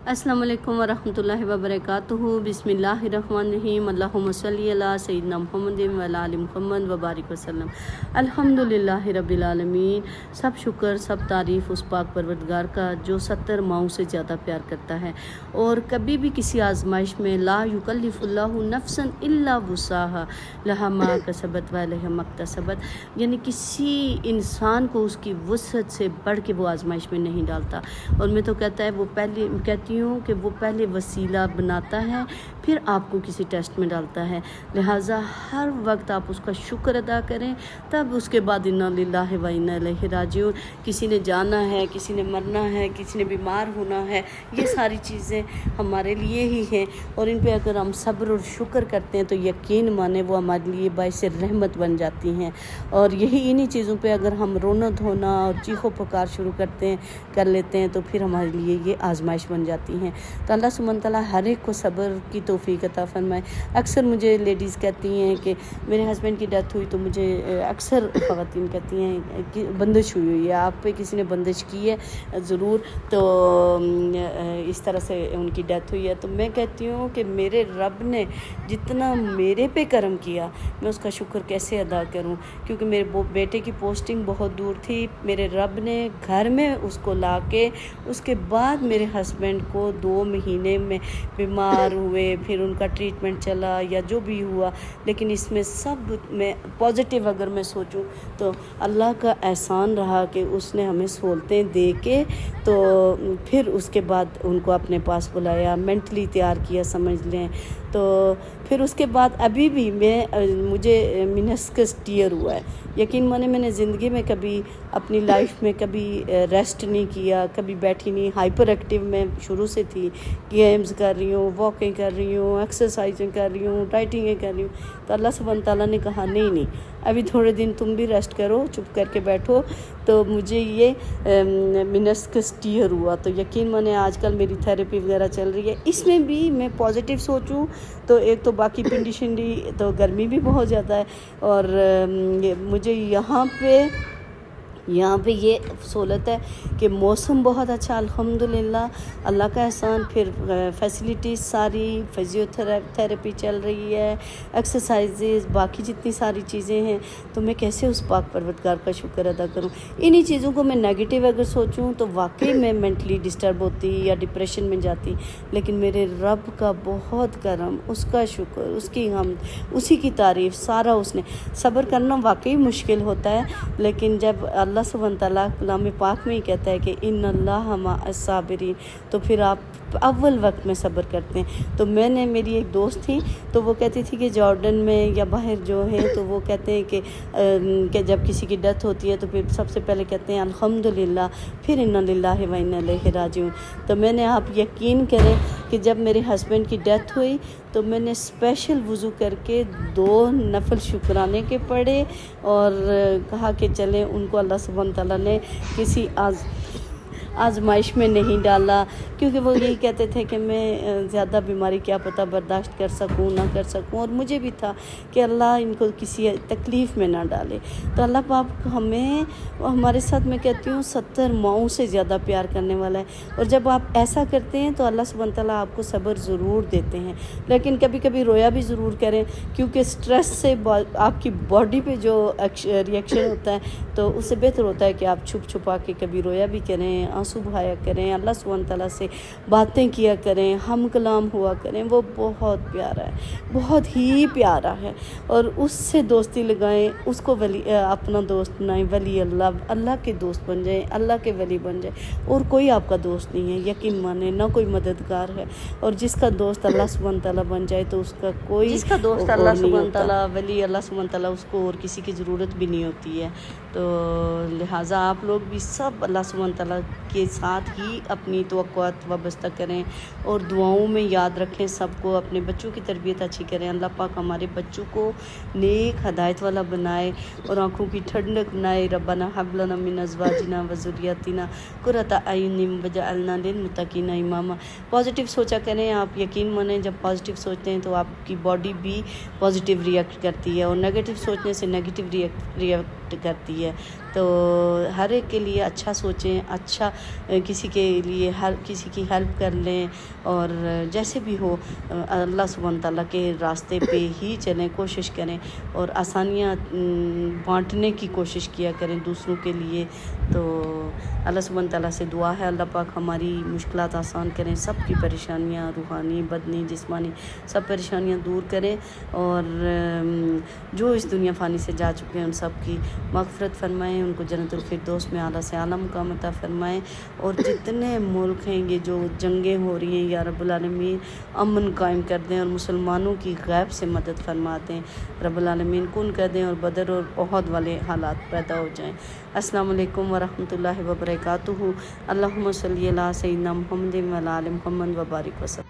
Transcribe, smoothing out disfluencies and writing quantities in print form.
अस्सलाम वालेकुम वरहमतुल्लाहि वबरकातुहू। बिस्मिल्लाहिर्रहमानिर्रहीम। अल्लाहुम्मा सल्ली अला सय्यिदिना मुहम्मदिन व अला आलि मुहम्मद व बारिक वसल्लम। अल्हम्दुलिल्लाहि रब्बिल आलमीन। सब शुक्र सब तारीफ़ उस पाक परवरदिगार का जो 70 माओं से ज़्यादा प्यार करता है और कभी भी किसी आजमाइश में ला युकल्लिफुल्लाहु नफ्सन इल्ला वुसाहा लहा मा कसबत व अलैहा मक्तसबत, यानी किसी इंसान को उसकी वसअत से बढ़ के वो आजमाइश में नहीं डालता। और मैं तो कहती हूँ कि वो पहले वसीला बनाता है फिर आपको किसी टेस्ट में डालता है, लिहाजा हर वक्त आप उसका शुक्र अदा करें, तब उसके बाद इन्ना लिल्लाहि व इन्ना इलैहि राजिऊन। किसी ने जाना है, किसी ने मरना है, किसी ने बीमार होना है, ये सारी चीज़ें हमारे लिए ही हैं और इन पे अगर हम सब्र और शुक्र करते हैं तो यकीन माने वो हमारे लिए बाइस रहमत बन जाती हैं। और यही इन्हीं चीज़ों पे अगर हम रोना धोना और चीखो पुकार शुरू कर लेते हैं तो फिर हमारे लिए ये आजमाइश बन जाती हैं। तो अल्लाह सुब्हान तआला हर एक को सब्र की तौफीक अता फरमाए। अक्सर मुझे लेडीज़ कहती हैं कि मेरे हस्बैंड की डेथ हुई तो मुझे अक्सर ख़वातीन कहती हैं कि बंदिश हुई है, आप पे किसी ने बंदिश की है ज़रूर, तो इस तरह से उनकी डेथ हुई है। तो मैं कहती हूँ कि मेरे रब ने जितना मेरे पे करम किया मैं उसका शुक्र कैसे अदा करूँ, क्योंकि मेरे बेटे की पोस्टिंग बहुत दूर थी, मेरे रब ने घर में उसको ला के उसके बाद मेरे हस्बैंड को 2 महीने में बीमार हुए, फिर उनका ट्रीटमेंट चला या जो भी हुआ, लेकिन इसमें सब में पॉजिटिव अगर मैं सोचूं तो अल्लाह का एहसान रहा कि उसने हमें सहूलतें दे के तो फिर उसके बाद उनको अपने पास बुलाया, मेंटली तैयार किया समझ लें। तो फिर उसके बाद अभी भी मुझे मेनिस्कस टीयर हुआ है। यकीन माने मैंने ज़िंदगी में कभी अपनी लाइफ में कभी रेस्ट नहीं किया, कभी बैठी नहीं, हाइपर एक्टिव मैं शुरू से थी, गेम्स कर रही हूँ, वॉकिंग कर रही हूँ, एक्सरसाइजिंग कर रही हूँ, डाइटिंग कर रही हूँ। तो अल्लाह सुब्हान तआला ने कहा नहीं अभी थोड़े दिन तुम भी रेस्ट करो, चुप करके बैठो। तो मुझे ये मेनिस्कस टीयर हुआ। तो यकीन माने आजकल मेरी थेरेपी वगैरह चल रही है, इसमें भी मैं पॉजिटिव सोचूं तो एक तो बाकी पिंडी शिंडी तो गर्मी भी बहुत ज़्यादा है और मुझे यहाँ पे ये सहूलत है कि मौसम बहुत अच्छा अल्हम्दुलिल्लाह, अल्लाह का एहसान। फिर फैसिलिटीज़ सारी, फिजियोथेरेपी चल रही है, एक्सरसाइजेज़, बाकी जितनी सारी चीज़ें हैं, तो मैं कैसे उस पाक परवरदिगार का शुक्र अदा करूं। इन्हीं चीज़ों को मैं नेगेटिव अगर सोचूं तो वाकई मैं मेंटली डिस्टर्ब होती या डिप्रेशन में जाती, लेकिन मेरे रब का बहुत करम, उसका शुक्र, उसकी हम, उसी की तारीफ़, सारा उसने। सब्र करना वाकई मुश्किल होता है, लेकिन जब अल्लाह सुब्हान तआला कलाम पाक में ही कहता है कि इन्नल्लाह मअस साबिरीन, तो फिर आप अव्वल वक्त में सब्र करते हैं। तो मेरी एक दोस्त थी तो वो कहती थी कि जॉर्डन में या बाहर जो है तो वो कहते हैं कि जब किसी की डेथ होती है तो फिर सबसे पहले कहते हैं अल्हम्दुलिल्लाह, फिर इन्ना लिल्लाहि व इन्ना इलैहि राजिऊन। तो आप यकीन करें कि जब मेरे हस्बैंड की डेथ हुई तो मैंने स्पेशल वज़ू करके 2 नफल शुक्राने के पढ़े और कहा कि चलें, उनको अल्लाह सुब्हान तआला ने किसी आजमाइश में नहीं डाला, क्योंकि वो यही कहते थे कि मैं ज़्यादा बीमारी क्या पता बर्दाश्त कर सकूं ना कर सकूं, और मुझे भी था कि अल्लाह इनको किसी तकलीफ़ में ना डाले। तो अल्लाह पाक हमें, हमारे साथ मैं कहती हूँ 70 माओं से ज़्यादा प्यार करने वाला है। और जब आप ऐसा करते हैं तो अल्लाह सुब्हान तआला आपको सब्र ज़रूर देते हैं, लेकिन कभी कभी रोया भी ज़रूर करें, क्योंकि स्ट्रेस से आपकी बॉडी पे जो रिएक्शन होता है तो उससे बेहतर होता है कि आप छुपा के कभी रोया भी करें, आंसू बहाया करें, अल्लाह सुब्हान तआला से बातें किया करें, हम कलाम हुआ करें। वो बहुत प्यारा है, बहुत ही प्यारा है, और उससे दोस्ती लगाएं, उसको अपना दोस्त बनाएं, वली अल्लाह के दोस्त बन जाएं, अल्लाह के वली बन जाएं। और कोई आपका दोस्त नहीं है, यकीन माने, ना कोई मददगार है। और जिसका दोस्त अल्लाह सुब्हान तआला बन जाए तो उसका कोई, जिसका दोस्त अल्लाह सुब्हान तआला, वली अल्लाह सुब्हान तआला, उसको और किसी की ज़रूरत भी नहीं होती है। तो लिहाजा आप लोग भी सब अल्लाह सुब्हान तआला के साथ ही अपनी तवक्कुआत वाबस्ता करें और दुआओं में याद रखें सबको, अपने बच्चों की तरबियत अच्छी करें। अल्लाह पाक हमारे बच्चों को नेक हदायत वाला बनाए और आँखों की ठंडक बनाए। रब्बना हब लना मिन अज़वाजिना व ज़ुर्रिय्यतिना क़ुर्रता अयुनिन वजअलना लिलमुत्तक़ीना इमामा। पॉजिटिव सोचा करें आप, यकीन माने जब पॉजिटिव सोचते हैं तो आपकी बॉडी भी पॉजिटिव रिएक्ट करती है, और नेगेटिव सोचने से नेगेटिव रिएक्ट افیکٹ کرتی ہے. تو ہر ایک کے لیے اچھا سوچیں, اچھا کسی کے لیے ہر کسی کی ہیلپ کر لیں, اور جیسے بھی ہو اللہ سبحانہ تعالیٰ کے راستے پہ ہی چلیں, کوشش کریں اور آسانیاں بانٹنے کی کوشش کیا کریں دوسروں کے لیے. تو اللہ سبحانہ تعالیٰ سے دعا ہے اللہ پاک ہماری مشکلات آسان کریں, سب کی پریشانیاں روحانی بدنی جسمانی سب پریشانیاں دور کریں, اور جو اس دنیا فانی سے جا چکے ہیں ان سب کی مغفرت فرمائیں, ان کو جنت الفردوس میں اعلیٰ سے اعلیٰ مقام عطا فرمائیں. اور جتنے ملک ہیں یہ جو جنگیں ہو رہی ہیں یا رب العالمین امن قائم کر دیں اور مسلمانوں کی غیب سے مدد فرما دیں, رب العالمین کن کر دیں اور بدر اور احد والے حالات پیدا ہو جائیں. السلام علیکم ورحمۃ اللہ وبرکاتہ. اللہم صلی علی سیدنا محمد و علی آل محمد و بارک وسلم.